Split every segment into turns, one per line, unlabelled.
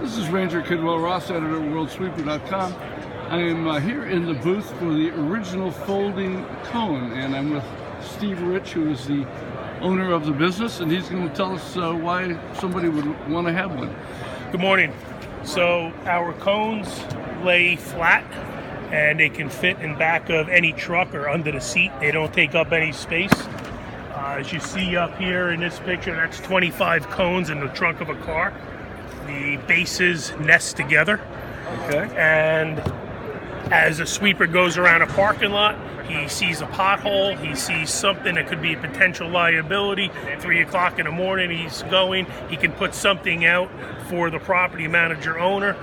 This is Ranger Kidwell Ross, editor of WorldSweeper.com. I am here in the booth for the original folding cone, and I'm with Steve Rich, who is the owner of the business, and he's going to tell us why somebody would want to have one.
Good morning. So our cones lay flat and they can fit in back of any truck or under the seat. They don't take up any space. As you see up here in this picture, that's 25 cones in the trunk of a car. The bases nest together.
Okay.
And as a sweeper goes around a parking lot, he sees a pothole, he sees something that could be a potential liability. 3 o'clock in the morning, he's going, he can put something out for the property manager owner.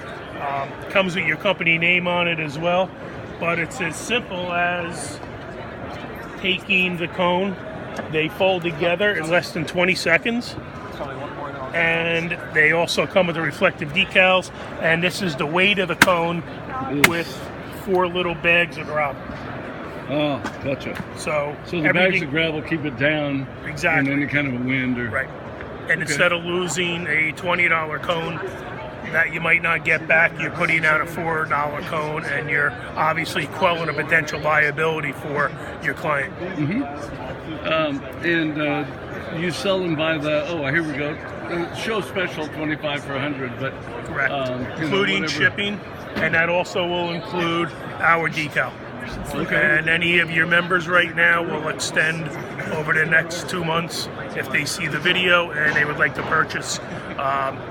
Comes with your company name on it as well. But it's as simple as taking the cone, they fold together in less than 20 seconds. And they also come with the reflective decals. And this is the weight of the cone with 4 little bags of gravel.
Oh, gotcha.
So
the bags of gravel keep it down
exactly
in any kind of a wind or
right. And instead of losing a $20 cone that you might not get back, you're putting out a $4 cone, and you're obviously quelling a potential liability for your client.
And you sell them by the here we go. Show special 25 for 100, but
correct, including shipping, and that also will include our decal.
Okay.
And any of your members right now will extend over the next 2 months. If they see the video and they would like to purchase,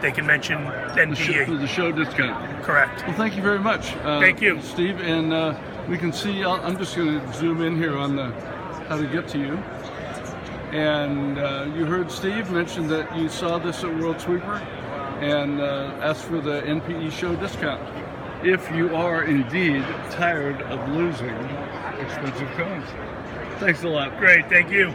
they can mention NPE.
For the show discount.
Correct.
Well, thank you very much.
Thank you,
Steve. And we can see. I'm just going to zoom in here on how to get to you. And you heard Steve mention that you saw this at World Sweeper and asked for the NPE show discount. If you are indeed tired of losing expensive cones. Thanks a lot.
Great, thank you.